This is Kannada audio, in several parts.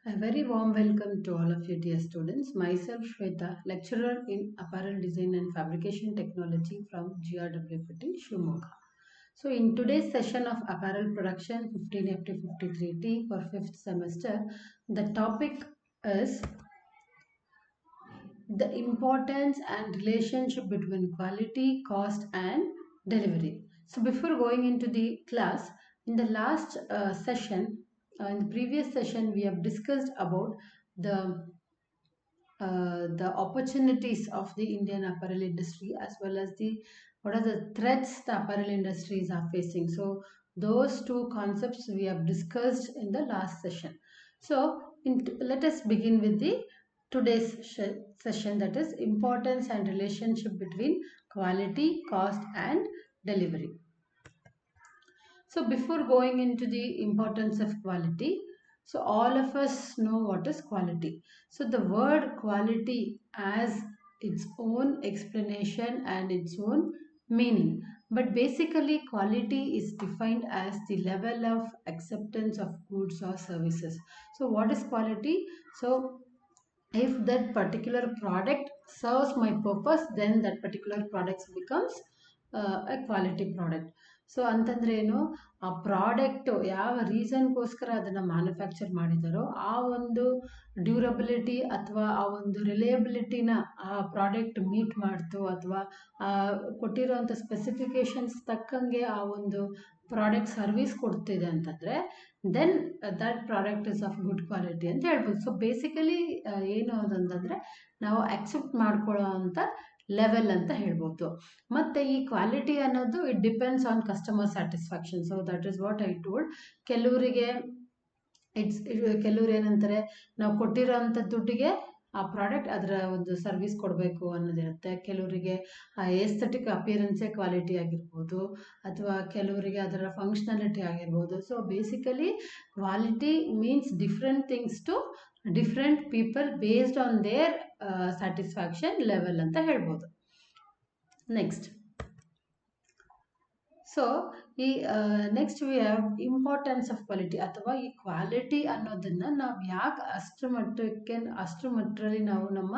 A very warm welcome to all of you dear students. Myself Shweta, lecturer in apparel design and fabrication technology from GRW Patil, Shimoga. So in today's session of apparel production 15F to 53T for 5th semester, the topic is the importance and relationship between quality, cost and delivery. So before going into the class, in the last in the previous session, we have discussed about the the opportunities of the Indian apparel industry as well as the what are the threats the apparel industries are facing. So those two concepts we have discussed in the last session. So let us begin with the today's session, that is importance and relationship between quality, cost and delivery. So before going into the importance of quality, so all of us know what is quality. So the word quality has its own explanation and its own meaning. But basically quality is defined as the level of acceptance of goods or services. So what is quality? So if that particular product serves my purpose, then that particular product becomes a quality product. So ಅಂತಂದ್ರೆ ಏನು, ಆ ಪ್ರಾಡಕ್ಟು ಯಾವ ರೀಸನ್ಗೋಸ್ಕರ ಅದನ್ನು ಮ್ಯಾನುಫ್ಯಾಕ್ಚರ್ ಮಾಡಿದಾರೋ ಆ ಒಂದು ಡ್ಯೂರಬಿಲಿಟಿ ಅಥವಾ ಆ ಒಂದು ರಿಲಯಬಿಲಿಟಿನ ಆ ಪ್ರಾಡಕ್ಟ್ ಮೀಟ್ ಮಾಡ್ತು ಅಥವಾ ಕೊಟ್ಟಿರೋಂಥ ಸ್ಪೆಸಿಫಿಕೇಶನ್ಸ್ ತಕ್ಕಂಗೆ ಆ ಒಂದು ಪ್ರಾಡಕ್ಟ್ ಸರ್ವಿಸ್ ಕೊಡ್ತಿದೆ ಅಂತಂದರೆ then that product is of good quality ಅಂತ ಹೇಳ್ಬೋದು. ಸೊ ಬೇಸಿಕಲಿ ಏನು ಅಂತಂದರೆ ನಾವು ಅಕ್ಸೆಪ್ಟ್ ಮಾಡ್ಕೊಳ್ಳೋ ಅಂಥ ಲೆವೆಲ್ ಅಂತ ಹೇಳ್ಬೋದು. ಮತ್ತು ಈ ಕ್ವಾಲಿಟಿ ಅನ್ನೋದು it depends on customer satisfaction. So that is what I told. ಕೆಲವ್ರು ಏನಂತಾರೆ, ನಾವು ಕೊಟ್ಟಿರೋ ಅಂಥ ದುಡ್ಡಿಗೆ ಆ ಪ್ರಾಡಕ್ಟ್ ಅದರ ಒಂದು ಸರ್ವಿಸ್ ಕೊಡಬೇಕು ಅನ್ನೋದಿರುತ್ತೆ. ಕೆಲವರಿಗೆ ಆ ಏಸ್ಥೆಟಿಕ್ ಅಪಿಯರೆನ್ಸೇ ಕ್ವಾಲಿಟಿ ಆಗಿರ್ಬೋದು, ಅಥವಾ ಕೆಲವರಿಗೆ ಅದರ ಫಂಕ್ಷನಾಲಿಟಿ ಆಗಿರ್ಬೋದು. So basically quality means different things to different people based on their satisfaction level ಅಂತ ಹೇಳ್ಬೋದು. ನೆಕ್ಸ್ಟ್, ಸೊ ಈ next we have importance of quality, ಅಥವಾ ಈ ಕ್ವಾಲಿಟಿ ಅನ್ನೋದನ್ನು ನಾವು ಯಾಕೆ ಅಷ್ಟರ ಮಟ್ಟದಲ್ಲಿ ನಾವು ನಮ್ಮ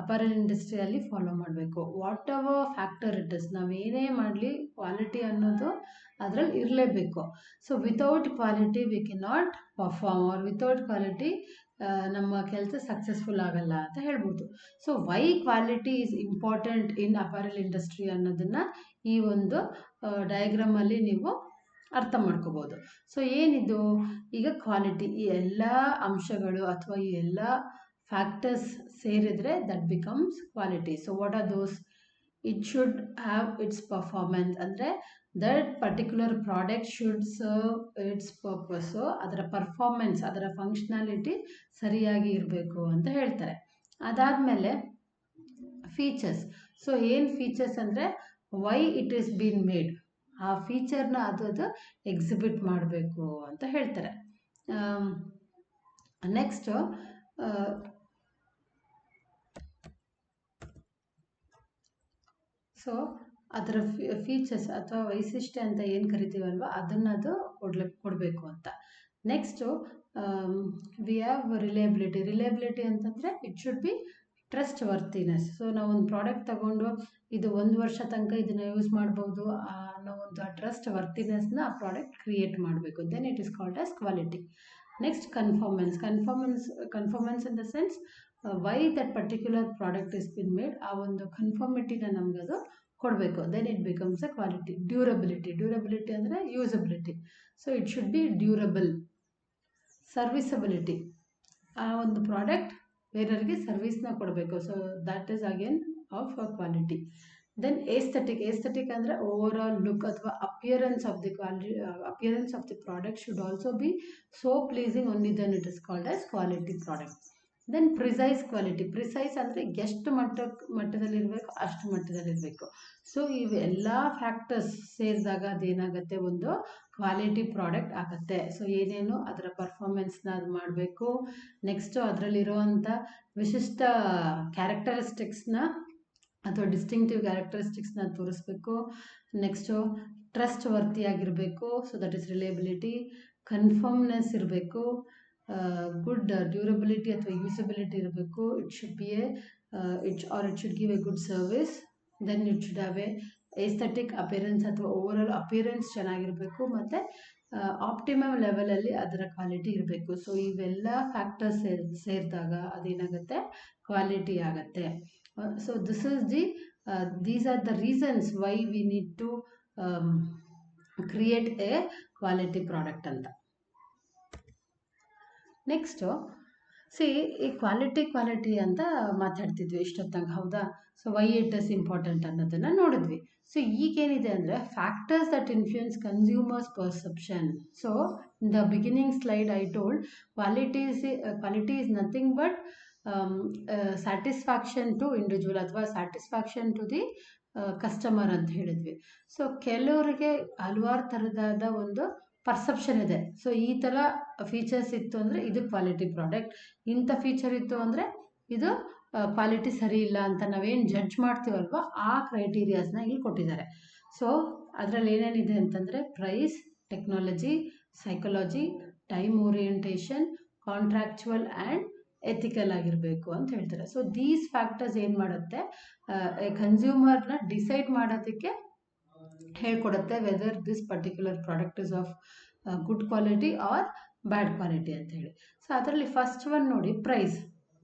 ಅಪಾರಲ್ ಇಂಡಸ್ಟ್ರಿಯಲ್ಲಿ ಫಾಲೋ ಮಾಡಬೇಕು. Whatever factor it is, ನಾವು ಏನೇ ಮಾಡಲಿ ಕ್ವಾಲಿಟಿ ಅನ್ನೋದು ಅದರಲ್ಲಿ ಇರಲೇಬೇಕು. So without quality we cannot perform, or without quality ನಮ್ಮ ಕೆಲಸ ಸಕ್ಸಸ್ಫುಲ್ ಆಗಲ್ಲ ಅಂತ ಹೇಳ್ಬೋದು. So why quality is important in apparel industry ಅನ್ನೋದನ್ನು ಈ ಒಂದು ಡಯಾಗ್ರಾಮಲ್ಲಿ ನೀವು ಅರ್ಥ ಮಾಡ್ಕೋಬೋದು. ಸೊ ಏನಿದು ಈಗ ಕ್ವಾಲಿಟಿ, ಈ ಎಲ್ಲ ಅಂಶಗಳು ಅಥವಾ ಈ ಎಲ್ಲ ಫ್ಯಾಕ್ಟರ್ಸ್ ಸೇರಿದರೆ that becomes quality. So what are those? It should have its performance, ಅಂದರೆ that particular product should serve its purpose, ಅದರ ಪರ್ಫಾರ್ಮೆನ್ಸ್, ಅದರ ಫಂಕ್ಷನಾಲಿಟಿ ಸರಿಯಾಗಿ ಇರಬೇಕು ಅಂತ ಹೇಳ್ತಾರೆ. ಅದಾದಮೇಲೆ ಫೀಚರ್ಸ್. ಸೊ ಏನು ಫೀಚರ್ಸ್ ಅಂದರೆ why it is been made, ಆ ಫೀಚರ್ನ ಅದು ಎಕ್ಸಿಬಿಟ್ ಮಾಡಬೇಕು ಅಂತ ಹೇಳ್ತಾರೆ. ನೆಕ್ಸ್ಟು ಸೊ ಅದರ ಫೀಚರ್ಸ್ ಅಥವಾ ವೈಶಿಷ್ಟ್ಯ ಅಂತ ಏನು ಕರಿತೀವಲ್ವ ಅದನ್ನದು ಕೊಡಬೇಕು ಅಂತ. ನೆಕ್ಸ್ಟು ವಿ ಹ್ಯಾವ್ ರಿಲಯಬಿಲಿಟಿ ಅಂತಂದರೆ it should be trustworthiness. ಸೊ ನಾವು ಒಂದು ಪ್ರಾಡಕ್ಟ್ ತಗೊಂಡು ಇದು 1 ವರ್ಷ ತನಕ ಇದನ್ನು ಯೂಸ್ ಮಾಡ್ಬೋದು ಅನ್ನೋ ಒಂದು ಟ್ರಸ್ಟ್ ವರ್ತಿನೆಸ್ನ ಆ ಪ್ರಾಡಕ್ಟ್ ಕ್ರಿಯೇಟ್ ಮಾಡಬೇಕು. Then it is called as quality. Next conformance in the sense why that particular product is been made, ಆ ಒಂದು ಕನ್ಫರ್ಮಿಟಿನ ನಮಗದು ಕೊಡಬೇಕು. Then it becomes a quality. Durability ಅಂದರೆ usability. So it should be durable. Serviceability, ಆ ಒಂದು ಪ್ರಾಡಕ್ಟ್ ಬೇರೆಯವರಿಗೆ ಸರ್ವಿಸ್ನ ಕೊಡಬೇಕು. So that is again of quality. Then aesthetic ಅಂದರೆ ಓವರ್ ಆಲ್ ಲುಕ್ ಅಥವಾ appearance of the product should also be so pleasing, only then it is called as quality product. Then precise ಅಂದರೆ ಎಷ್ಟು ಮಟ್ಟದಲ್ಲಿರಬೇಕು ಅಷ್ಟು ಮಟ್ಟದಲ್ಲಿರಬೇಕು. ಸೊ ಇವೆಲ್ಲ ಫ್ಯಾಕ್ಟರ್ಸ್ ಸೇರಿದಾಗ ಅದೇನಾಗುತ್ತೆ, ಒಂದು ಕ್ವಾಲಿಟಿ ಪ್ರಾಡಕ್ಟ್ ಆಗುತ್ತೆ. ಸೊ ಏನೇನು ಅದರ ಪರ್ಫಾರ್ಮೆನ್ಸ್ನ ಅದು ಮಾಡಬೇಕು. ನೆಕ್ಸ್ಟು ಅದರಲ್ಲಿರುವಂಥ ವಿಶಿಷ್ಟ ಕ್ಯಾರೆಕ್ಟರಿಸ್ಟಿಕ್ಸ್ನ ಅಥವಾ ಡಿಸ್ಟಿಂಕ್ಟಿವ್ ಕ್ಯಾರೆಕ್ಟರಿಸ್ಟಿಕ್ಸ್ನ ತೋರಿಸ್ಬೇಕು. ನೆಕ್ಸ್ಟು ಟ್ರಸ್ಟ್ ವರ್ತಿಯಾಗಿರಬೇಕು. So that is reliability. Conformance ಇರಬೇಕು. ಗುಡ್ ಡ್ಯೂರಬಿಲಿಟಿ ಅಥವಾ ಯೂಸಬಿಲಿಟಿ ಇರಬೇಕು. It should be a it should give a good service. Then it should have a aesthetic appearance ಅಥವಾ ಓವರಾಲ್ ಅಪಿಯರೆನ್ಸ್ ಚೆನ್ನಾಗಿರಬೇಕು, ಮತ್ತು ಆಪ್ಟಿಮಮ್ ಲೆವೆಲಲ್ಲಿ ಅದರ ಕ್ವಾಲಿಟಿ ಇರಬೇಕು. ಸೊ ಇವೆಲ್ಲ ಫ್ಯಾಕ್ಟರ್ಸ್ ಸೇರಿದಾಗ ಅದೇನಾಗುತ್ತೆ, ಕ್ವಾಲಿಟಿ ಆಗುತ್ತೆ. So this is these are the reasons why we need to create a quality product ಅಂತ. ನೆಕ್ಸ್ಟು ಈ ಕ್ವಾಲಿಟಿ ಅಂತ ಮಾತಾಡ್ತಿದ್ವಿ ಇಷ್ಟೊತ್ತಂಗೆ, ಹೌದಾ? So why it is important ಅನ್ನೋದನ್ನು ನೋಡಿದ್ವಿ. ಸೊ ಈಗೇನಿದೆ ಅಂದರೆ factors that influence consumers perception. So in the beginning slide I told quality is nothing but satisfaction to individual ಅಥವಾ ಸ್ಯಾಟಿಸ್ಫ್ಯಾಕ್ಷನ್ ಟು ದಿ ಕಸ್ಟಮರ್ ಅಂತ ಹೇಳಿದ್ವಿ. ಸೊ ಕೆಲವರಿಗೆ ಹಲವಾರು ಥರದಾದ ಒಂದು ಪರ್ಸೆಪ್ಷನ್ ಇದೆ. ಸೊ ಈ ಥರ ಫೀಚರ್ಸ್ ಇತ್ತು ಅಂದರೆ ಇದು ಕ್ವಾಲಿಟಿ ಪ್ರಾಡಕ್ಟ್, ಇಂಥ ಫೀಚರ್ ಇತ್ತು ಅಂದರೆ ಇದು ಕ್ವಾಲಿಟಿ ಸರಿ ಇಲ್ಲ ಅಂತ ನಾವೇನು ಜಡ್ಜ್ ಮಾಡ್ತೀವಲ್ವ, ಆ ಕ್ರೈಟೀರಿಯಾಸ್ನ ಇಲ್ಲಿ ಕೊಟ್ಟಿದ್ದಾರೆ. ಸೊ ಅದರಲ್ಲಿ ಏನೇನಿದೆ ಅಂತಂದರೆ price, technology, psychology, time orientation, contractual and ethical ಆಗಿರಬೇಕು ಅಂತ ಹೇಳ್ತಾರೆ. ಸೊ ದೀಸ್ ಫ್ಯಾಕ್ಟರ್ಸ್ ಏನು ಮಾಡುತ್ತೆ, ಕನ್ಸ್ಯೂಮರ್ನ ಡಿಸೈಡ್ ಮಾಡೋದಕ್ಕೆ ಹೇಳ್ಕೊಡುತ್ತೆ whether this particular product is of good quality or bad quality ಅಂತ ಹೇಳಿ. ಸೊ ಅದರಲ್ಲಿ ಫಸ್ಟ್ ಒನ್ ನೋಡಿ, ಪ್ರೈಸ್.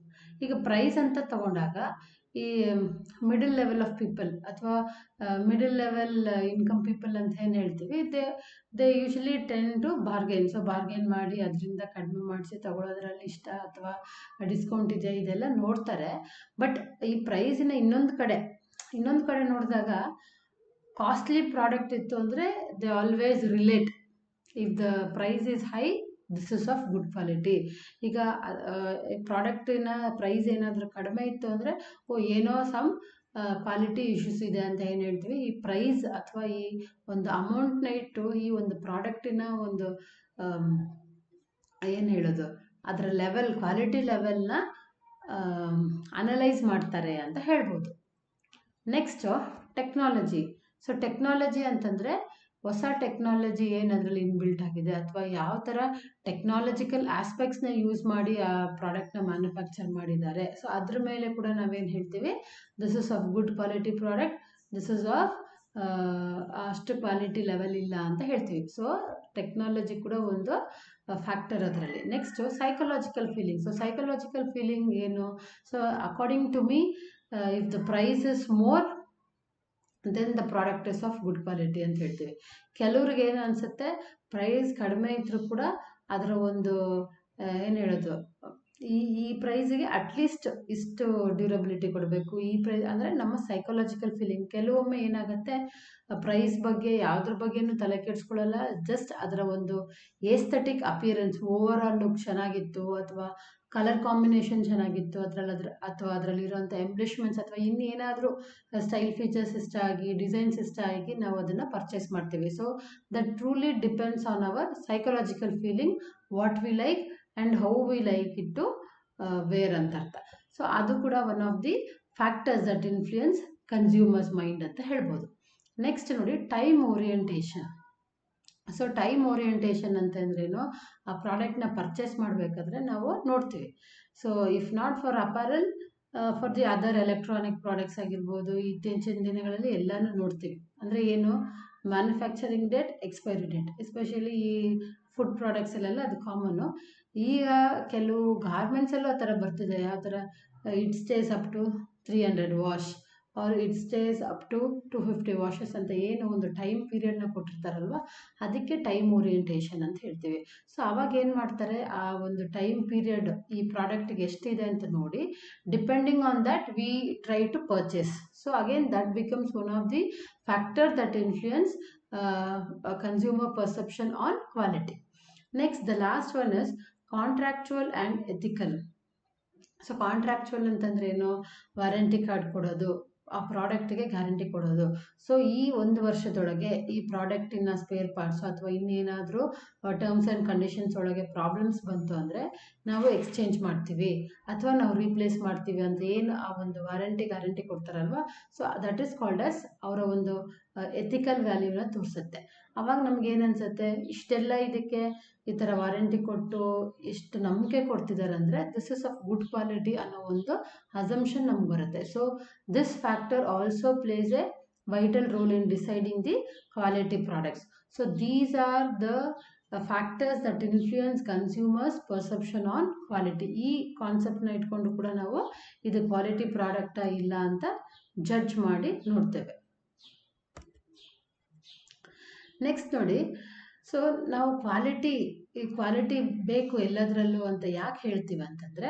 ಈಗ ಪ್ರೈಸ್ ಅಂತ ತಗೊಂಡಾಗ ಈ ಮಿಡಲ್ ಲೆವೆಲ್ ಆಫ್ ಪೀಪಲ್ ಅಥವಾ ಮಿಡಲ್ ಲೆವೆಲ್ ಇನ್ಕಮ್ ಪೀಪಲ್ ಅಂತ ಏನು ಹೇಳ್ತೀವಿ, they usually tend to bargain. So bargain ಮಾಡಿ ಅದರಿಂದ ಕಡಿಮೆ ಮಾಡಿಸಿ ತಗೊಳ್ಳೋದ್ರಲ್ಲಿ ಇಷ್ಟ ಅಥವಾ ಡಿಸ್ಕೌಂಟ್ ಇದೆ ಇದೆಲ್ಲ ನೋಡ್ತಾರೆ. ಬಟ್ ಈ ಪ್ರೈಸಿನ ಇನ್ನೊಂದು ಕಡೆ ನೋಡಿದಾಗ ಕಾಸ್ಟ್ಲಿ ಪ್ರಾಡಕ್ಟ್ ಇತ್ತು ಅಂದರೆ they always relate, if the price is high this is of good quality. ಈಗ ಪ್ರಾಡಕ್ಟಿನ ಪ್ರೈಸ್ ಏನಾದರೂ ಕಡಿಮೆ ಇತ್ತು ಅಂದರೆ ಏನೋ ಸಮ್ ಕ್ವಾಲಿಟಿ ಇಶ್ಯೂಸ್ ಇದೆ ಅಂತ ಏನು ಹೇಳ್ತೀವಿ. ಈ ಪ್ರೈಸ್ ಅಥವಾ ಈ ಒಂದು ಅಮೌಂಟ್ನ ಇಟ್ಟು ಈ ಒಂದು ಪ್ರಾಡಕ್ಟಿನ ಒಂದು ಏನು ಹೇಳೋದು, ಅದರ ಲೆವೆಲ್, ಕ್ವಾಲಿಟಿ ಲೆವೆಲ್ನ ಅನಲೈಸ್ ಮಾಡ್ತಾರೆ ಅಂತ ಹೇಳ್ಬೋದು. Next technology. ಸೊ ಟೆಕ್ನಾಲಜಿ ಅಂತಂದರೆ ಹೊಸ ಟೆಕ್ನಾಲಜಿ ಏನು ಅದರಲ್ಲಿ ಇನ್ಬಿಲ್ಟ್ ಆಗಿದೆ ಅಥವಾ ಯಾವ ಥರ ಟೆಕ್ನಾಲಜಿಕಲ್ ಆಸ್ಪೆಕ್ಟ್ಸ್ನ ಯೂಸ್ ಮಾಡಿ ಆ ಪ್ರಾಡಕ್ಟ್ನ ಮ್ಯಾನುಫ್ಯಾಕ್ಚರ್ ಮಾಡಿದ್ದಾರೆ. ಸೊ ಅದ್ರ ಮೇಲೆ ಕೂಡ ನಾವೇನು ಹೇಳ್ತೀವಿ, this is of good quality product, this is of ಅಷ್ಟು ಕ್ವಾಲಿಟಿ ಲೆವೆಲ್ ಇಲ್ಲ ಅಂತ ಹೇಳ್ತೀವಿ. ಸೊ ಟೆಕ್ನಾಲಜಿ ಕೂಡ ಒಂದು ಫ್ಯಾಕ್ಟರ್ ಅದರಲ್ಲಿ. Next psychological feeling. So psychological feeling ಏನು? So according to me if the price is more then the product is of good quality ಅಂತ ಹೇಳ್ತೀವಿ. ಕೆಲವ್ರಿಗೆ ಏನು ಅನಿಸುತ್ತೆ, ಪ್ರೈಸ್ ಕಡಿಮೆ ಇದ್ದರೂ ಕೂಡ ಅದರ ಒಂದು ಏನು ಹೇಳೋದು, ಈ ಪ್ರೈಸಿಗೆ ಅಟ್ಲೀಸ್ಟ್ ಇಷ್ಟು ಡ್ಯೂರಬಿಲಿಟಿ ಕೊಡಬೇಕು. ಈ ಪ್ರೈಸ್ ಅಂದರೆ ನಮ್ಮ ಸೈಕಾಲಜಿಕಲ್ ಫೀಲಿಂಗ್. ಕೆಲವೊಮ್ಮೆ ಏನಾಗುತ್ತೆ, ಪ್ರೈಸ್ ಬಗ್ಗೆ ಯಾವುದ್ರ ಬಗ್ಗೆನೂ ತಲೆ ಕೆಡಿಸ್ಕೊಳ್ಳಲ್ಲ, ಜಸ್ಟ್ ಅದರ ಒಂದು aesthetic appearance, over all look ಚೆನ್ನಾಗಿತ್ತು ಅಥವಾ ಕಲರ್ ಕಾಂಬಿನೇಷನ್ ಚೆನ್ನಾಗಿತ್ತು ಅಥವಾ ಅದರಲ್ಲಿರುವಂಥ ಎಂಬ್ಲಿಷ್ಮೆಂಟ್ಸ್ ಅಥವಾ ಇನ್ನೇನಾದರೂ ಸ್ಟೈಲ್ ಫೀಚರ್ಸ್ ಇಷ್ಟ ಆಗಿ, ಡಿಸೈನ್ಸ್ ಇಷ್ಟ ಆಗಿ ನಾವು ಅದನ್ನು ಪರ್ಚೇಸ್ ಮಾಡ್ತೀವಿ. So that truly depends on our psychological feeling, what we like and how we like it to wear ಅಂತ ಅರ್ಥ. ಸೊ ಅದು ಕೂಡ one of the factors that influence consumers mind ಅಂತ ಹೇಳ್ಬೋದು. ನೆಕ್ಸ್ಟ್ ನೋಡಿ, time orientation. So time orientation ಅಂತಂದ್ರೇನು, ಆ ಪ್ರಾಡಕ್ಟ್ನ ಪರ್ಚೇಸ್ ಮಾಡಬೇಕಾದ್ರೆ ನಾವು ನೋಡ್ತೀವಿ. So if not for apparel, for the other electronic products ಆಗಿರ್ಬೋದು, ಇತ್ತೀಚಿನ ದಿನಗಳಲ್ಲಿ ಎಲ್ಲನೂ ನೋಡ್ತೀವಿ. ಅಂದರೆ ಏನು, manufacturing date, expiry date, especially ಈ ಫುಡ್ ಪ್ರಾಡಕ್ಟ್ಸಲ್ಲೆಲ್ಲ ಅದು ಕಾಮನ್ನು. ಈಗ ಕೆಲವು ಗಾರ್ಮೆಂಟ್ಸಲ್ಲೂ ಆ ಥರ ಬರ್ತಿದೆ. ಯಾವ ಥರ, it stays up to 300 wash or it stays up to 250 washes ಅಂತ ಏನು ಒಂದು ಟೈಮ್ ಪೀರಿಯಡ್ನ ಕೊಟ್ಟಿರ್ತಾರಲ್ವ, ಅದಕ್ಕೆ ಟೈಮ್ ಓರಿಯೆಂಟೇಷನ್ ಅಂತ ಹೇಳ್ತೀವಿ. ಸೊ ಆವಾಗ ಏನು ಮಾಡ್ತಾರೆ, ಆ ಒಂದು ಟೈಮ್ ಪೀರಿಯಡ್ ಈ ಪ್ರಾಡಕ್ಟಿಗೆ ಎಷ್ಟಿದೆ ಅಂತ ನೋಡಿ, depending on that we try to purchase. So again that becomes one of the factor that influence consumer perception on quality. Next the last one is contractual and ethical. So contractual ಅಂತಂದ್ರೆ ಏನು, ವಾರಂಟಿ ಕಾರ್ಡ್ ಕೊಡೋದು, ಆ ಪ್ರಾಡಕ್ಟಿಗೆ ಗ್ಯಾರಂಟಿ ಕೊಡೋದು. ಸೊ ಈ 1 ವರ್ಷದೊಳಗೆ ಈ ಪ್ರಾಡಕ್ಟಿನ ಸ್ಪೇರ್ ಪಾರ್ಟ್ಸು ಅಥವಾ ಇನ್ನೇನಾದರೂ ಟರ್ಮ್ಸ್ ಆ್ಯಂಡ್ ಕಂಡೀಷನ್ಸ್ ಒಳಗೆ ಪ್ರಾಬ್ಲಮ್ಸ್ ಬಂತು ಅಂದರೆ ನಾವು ಎಕ್ಸ್ಚೇಂಜ್ ಮಾಡ್ತೀವಿ ಅಥವಾ ನಾವು ರೀಪ್ಲೇಸ್ ಮಾಡ್ತೀವಿ ಅಂತ ಏನು ಆ ಒಂದು ಗ್ಯಾರಂಟಿ ಕೊಡ್ತಾರಲ್ವ. So that is called as ಅವರ ಒಂದು ಎಥಿಕಲ್ ವ್ಯಾಲ್ಯೂನ ತೋರಿಸುತ್ತೆ. ಅವಾಗ ನಮ್ಗೆ ಏನು ಅನ್ಸುತ್ತೆ, ಇಷ್ಟೆಲ್ಲ ಇದಕ್ಕೆ ಈ ಥರ ವಾರಂಟಿ ಕೊಟ್ಟು ಇಷ್ಟು ನಂಬಿಕೆ ಕೊಡ್ತಿದ್ದಾರೆ ಅಂದರೆ this is of good quality ಅನ್ನೋ ಒಂದು ಅಸಂಪ್ಷನ್ ನಮ್ಗೆ ಬರುತ್ತೆ. So this factor also place A vital role in deciding the quality products. So these are the factors that influence consumers perception on quality. ಈ ಕಾನ್ಸೆಪ್ಟ್ನ ಇಟ್ಕೊಂಡು ಕೂಡ ನಾವು ಇದು ಕ್ವಾಲಿಟಿ ಪ್ರಾಡಕ್ಟಾ ಇಲ್ಲ ಅಂತ ಜಡ್ಜ್ ಮಾಡಿ ನೋಡ್ತೇವೆ. ನೆಕ್ಸ್ಟ್ ನೋಡಿ, ಸೊ ನಾವು ಕ್ವಾಲಿಟಿ ಬೇಕು ಎಲ್ಲದರಲ್ಲೂ ಅಂತ ಯಾಕೆ ಹೇಳ್ತೀವಿ ಅಂತಂದರೆ,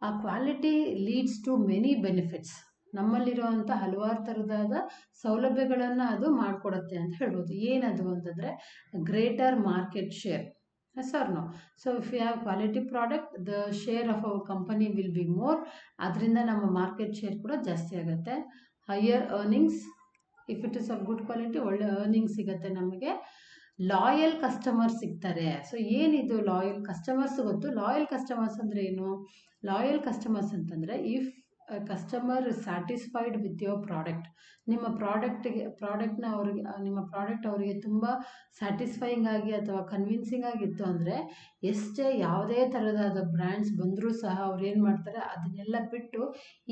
ಆ quality leads to many benefits. ನಮ್ಮಲ್ಲಿರುವಂಥ ಹಲವಾರು ಥರದಾದ ಸೌಲಭ್ಯಗಳನ್ನು ಅದು ಮಾಡಿಕೊಡುತ್ತೆ ಅಂತ ಹೇಳ್ಬೋದು. ಏನದು ಅಂತಂದರೆ greater market share. Yes or no? So if you have quality product, the share of our company will be more. ಅದರಿಂದ ನಮ್ಮ ಮಾರ್ಕೆಟ್ ಶೇರ್ ಕೂಡ ಜಾಸ್ತಿ ಆಗುತ್ತೆ. Higher earnings, if it is of good quality, ಒಳ್ಳೆ ಅರ್ನಿಂಗ್ ಸಿಗುತ್ತೆ ನಮಗೆ. ಲಾಯಲ್ ಕಸ್ಟಮರ್ಸ್ ಸಿಗ್ತಾರೆ. ಸೊ ಏನಿದು ಲಾಯಲ್ ಕಸ್ಟಮರ್ಸ್ ಗೊತ್ತು. ಲಾಯಲ್ ಕಸ್ಟಮರ್ಸ್ ಅಂದರೆ ಏನು? ಲಾಯಲ್ ಕಸ್ಟಮರ್ಸ್ ಅಂತಂದರೆ if customer is satisfied with your product, ನಿಮ್ಮ ನಿಮ್ಮ ಪ್ರಾಡಕ್ಟ್ ಅವರಿಗೆ ತುಂಬ ಸ್ಯಾಟಿಸ್ಫೈಯಿಂಗ್ ಆಗಿ ಅಥವಾ ಕನ್ವಿನ್ಸಿಂಗ್ ಆಗಿತ್ತು ಅಂದರೆ, ಎಷ್ಟೇ ಯಾವುದೇ ಥರದಾದ ಬ್ರ್ಯಾಂಡ್ಸ್ ಬಂದರೂ ಸಹ ಅವ್ರು ಏನು ಮಾಡ್ತಾರೆ, ಅದನ್ನೆಲ್ಲ ಬಿಟ್ಟು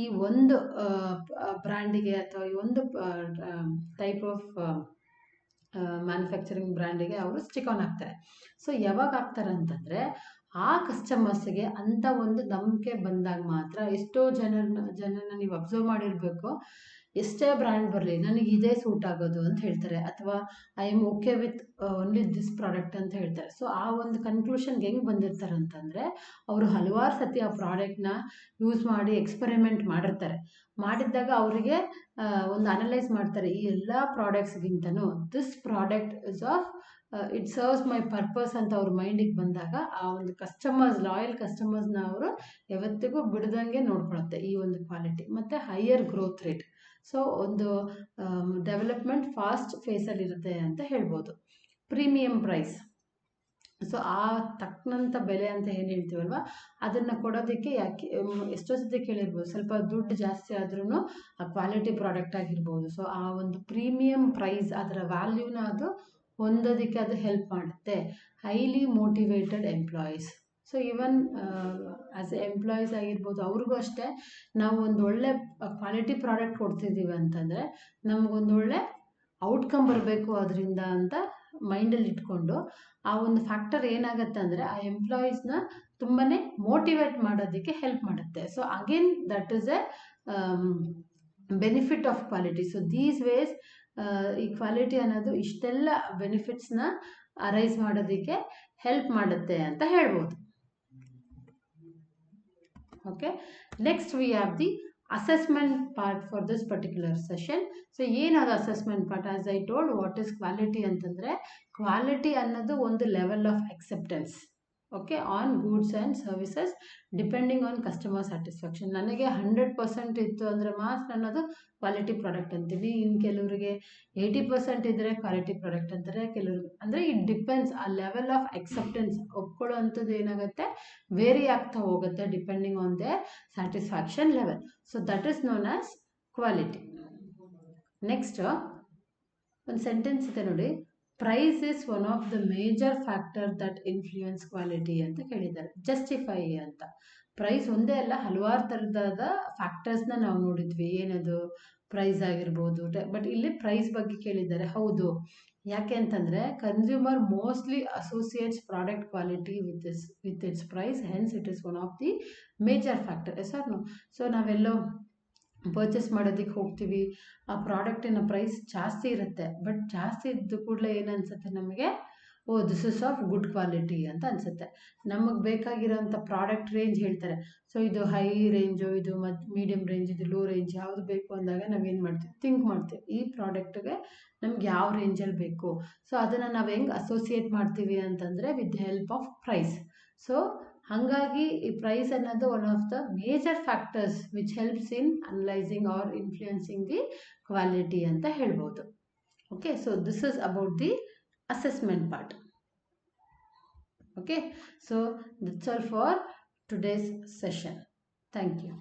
ಈ ಒಂದು ಬ್ರ್ಯಾಂಡಿಗೆ ಅಥವಾ ಈ ಒಂದು ಟೈಪ್ ಆಫ್ ಮ್ಯಾನುಫ್ಯಾಕ್ಚರಿಂಗ್ ಬ್ರ್ಯಾಂಡಿಗೆ ಅವರು ಸ್ಟಿಕ್ ಆನ್ ಆಗ್ತಾರೆ. ಸೊ ಯಾವಾಗ ಆಗ್ತಾರೆ ಅಂತಂದರೆ, ಆ ಕಸ್ಟಮರ್ಸ್ಗೆ ಅಂಥ ಒಂದು ನಂಬಿಕೆ ಬಂದಾಗ ಮಾತ್ರ. ಎಷ್ಟೋ ಜನರನ್ನ ನೀವು ಅಬ್ಸರ್ವ್ ಮಾಡಿರಬೇಕು, ಎಷ್ಟೇ ಬ್ರ್ಯಾಂಡ್ ಬರಲಿ ನನಗೆ ಇದೇ ಸೂಟ್ ಆಗೋದು ಅಂತ ಹೇಳ್ತಾರೆ, ಅಥವಾ I am okay with only this product ಅಂತ ಹೇಳ್ತಾರೆ. ಸೊ ಆ ಒಂದು ಕನ್ಕ್ಲೂಷನ್ಗೆ ಹೆಂಗೆ ಬಂದಿರ್ತಾರೆ ಅಂತಂದರೆ, ಅವರು ಹಲವಾರು ಸತಿ ಆ ಪ್ರಾಡಕ್ಟ್ನ ಯೂಸ್ ಮಾಡಿ ಎಕ್ಸ್ಪೆರಿಮೆಂಟ್ ಮಾಡಿದ್ದಾಗ ಅವರಿಗೆ ಒಂದು ಅನಲೈಸ್ ಮಾಡ್ತಾರೆ, ಈ ಎಲ್ಲ ಪ್ರಾಡಕ್ಟ್ಸ್ಗಿಂತನೂ this product is of it serves my purpose ಅಂತ ಅವ್ರ ಮೈಂಡಿಗೆ ಬಂದಾಗ, ಆ ಒಂದು ಲಾಯಲ್ ಕಸ್ಟಮರ್ಸ್ನ ಅವರು ಯಾವತ್ತಿಗೂ ಬಿಡದಂಗೆ ನೋಡ್ಕೊಳುತ್ತೆ ಈ ಒಂದು ಕ್ವಾಲಿಟಿ. ಮತ್ತು ಹೈಯರ್ ಗ್ರೋತ್ ರೇಟ್. ಸೊ ಒಂದು ಡೆವಲಪ್ಮೆಂಟ್ ಫಾಸ್ಟ್ ಫೇಸಲ್ಲಿರುತ್ತೆ ಅಂತ ಹೇಳ್ಬೋದು. Premium price. ಸೊ ಆ ತಕ್ಕನಂಥ ಬೆಲೆ ಅಂತ ಏನು ಹೇಳ್ತೀವಲ್ವ, ಅದನ್ನು ಕೊಡೋದಕ್ಕೆ ಎಷ್ಟೋ ಸತಿ ಕೇಳಿರ್ಬೋದು, ಸ್ವಲ್ಪ ದುಡ್ಡು ಜಾಸ್ತಿ ಆದ್ರೂ ಆ ಕ್ವಾಲಿಟಿ ಪ್ರಾಡಕ್ಟ್ ಆಗಿರ್ಬೋದು. ಸೊ ಆ ಒಂದು ಪ್ರೀಮಿಯಂ ಪ್ರೈಸ್, ಅದರ ವ್ಯಾಲ್ಯೂನ ಅದು ಹೊಂದೋದಕ್ಕೆ ಅದು ಹೆಲ್ಪ್ ಮಾಡುತ್ತೆ. Highly motivated employees. So even as A employees ಆಗಿರ್ಬೋದು, ಅವ್ರಿಗೂ ಅಷ್ಟೇ, ನಾವು ಒಂದು ಒಳ್ಳೆ ಕ್ವಾಲಿಟಿ ಪ್ರಾಡಕ್ಟ್ ಕೊಡ್ತಿದ್ದೀವಿ ಅಂತಂದರೆ ನಮಗೊಂದು ಒಳ್ಳೆ ಔಟ್ಕಮ್ ಬರಬೇಕು ಅದರಿಂದ ಅಂತ ಮೈಂಡಲ್ಲಿ ಇಟ್ಕೊಂಡು, ಆ ಒಂದು ಫ್ಯಾಕ್ಟರ್ ಏನಾಗುತ್ತೆ ಅಂದರೆ ಆ ಎಂಪ್ಲಾಯೀಸ್ನ ತುಂಬಾ ಮೋಟಿವೇಟ್ ಮಾಡೋದಕ್ಕೆ ಹೆಲ್ಪ್ ಮಾಡುತ್ತೆ. So again that is a benefit of quality. So these ways ಈ ಕ್ವಾಲಿಟಿ ಅನ್ನೋದು ಇಷ್ಟೆಲ್ಲ ಬೆನಿಫಿಟ್ಸ್ನ ಅರೈಸ್ ಮಾಡೋದಕ್ಕೆ ಹೆಲ್ಪ್ ಮಾಡುತ್ತೆ ಅಂತ ಹೇಳ್ಬೋದು. Okay, next we have the assessment part for this particular session. So ಏನದು assessment part? As I told, what is quality ಅಂತಂದರೆ, ಕ್ವಾಲಿಟಿ ಅನ್ನೋದು ಒಂದು level of acceptance, okay, on goods and services depending on customer satisfaction. ನನಗೆ 100% ಇತ್ತು ಅಂದರೆ ಮಾತ್ರ ಅನ್ನೋದು ಕ್ವಾಲಿಟಿ ಪ್ರಾಡಕ್ಟ್ ಅಂತೀವಿ. ಇನ್ನು ಕೆಲವರಿಗೆ 80% ಇದ್ದರೆ ಕ್ವಾಲಿಟಿ ಪ್ರಾಡಕ್ಟ್ ಅಂತಾರೆ, ಕೆಲವ್ರಿಗೆ ಅಂದರೆ ಇಟ್ ಡಿಪೆಂಡ್ಸ್. ಆ ಲೆವೆಲ್ ಆಫ್ ಅಕ್ಸೆಪ್ಟೆನ್ಸ್ ಒಪ್ಕೊಳ್ಳೋ ಅಂಥದ್ದು ಏನಾಗುತ್ತೆ, ವೇರಿ ಆಗ್ತಾ ಹೋಗುತ್ತೆ depending on the satisfaction level. So that is known as quality. Next ಒಂದು ಸೆಂಟೆನ್ಸ್ ಇದೆ ನೋಡಿ, price is one of the major factor that influence quality ಅಂತ ಕೇಳಿದ್ದಾರೆ. ಜಸ್ಟಿಫೈ ಅಂತ. ಪ್ರೈಸ್ ಒಂದೇ ಅಲ್ಲ, ಹಲವಾರು ಥರದಾದ ಫ್ಯಾಕ್ಟರ್ಸ್ನ ನಾವು ನೋಡಿದ್ವಿ. ಏನದು? ಪ್ರೈಸ್ ಆಗಿರ್ಬೋದು. ಬಟ್ ಇಲ್ಲಿ ಪ್ರೈಸ್ ಬಗ್ಗೆ ಕೇಳಿದ್ದಾರೆ. ಹೌದು, ಯಾಕೆ ಅಂತಂದರೆ consumer mostly associates product quality with its price, hence it is one of the major factor. Yes or no? So ನಾವೆಲ್ಲೋ ಪರ್ಚೇಸ್ ಮಾಡೋದಕ್ಕೆ ಹೋಗ್ತೀವಿ, ಆ ಪ್ರಾಡಕ್ಟಿನ ಪ್ರೈಸ್ ಜಾಸ್ತಿ ಇರುತ್ತೆ, ಬಟ್ ಜಾಸ್ತಿ ಇದ್ದು ಕೂಡಲೇ ಏನು ಅನಿಸುತ್ತೆ ನಮಗೆ, oh this is of good quality ಅಂತ ಅನಿಸುತ್ತೆ. ನಮಗೆ ಬೇಕಾಗಿರೋಂಥ ಪ್ರಾಡಕ್ಟ್ ರೇಂಜ್ ಹೇಳ್ತಾರೆ. ಸೊ ಇದು ಹೈ ರೇಂಜು, ಇದು ಮೀಡಿಯಮ್ ರೇಂಜ್, ಇದು ಲೋ ರೇಂಜ್, ಯಾವುದು ಬೇಕು ಅಂದಾಗ ನಾವೇನು ಮಾಡ್ತೀವಿ, ಥಿಂಕ್ ಮಾಡ್ತೀವಿ ಈ ಪ್ರಾಡಕ್ಟ್ಗೆ ನಮ್ಗೆ ಯಾವ ರೇಂಜಲ್ಲಿ ಬೇಕು. ಸೊ ಅದನ್ನು ನಾವು ಹೆಂಗೆ ಅಸೋಸಿಯೇಟ್ ಮಾಡ್ತೀವಿ ಅಂತಂದರೆ with the help of price. So ಹಾಗಾಗಿ ಈ ಪ್ರೈಸ್ ಅನ್ನೋದು one of the major factors which helps in analysing or influencing the quality ಅಂತ ಹೇಳ್ಬೋದು. Okay, so this is about the assessment part. Okay, so that's all for today's session. Thank you.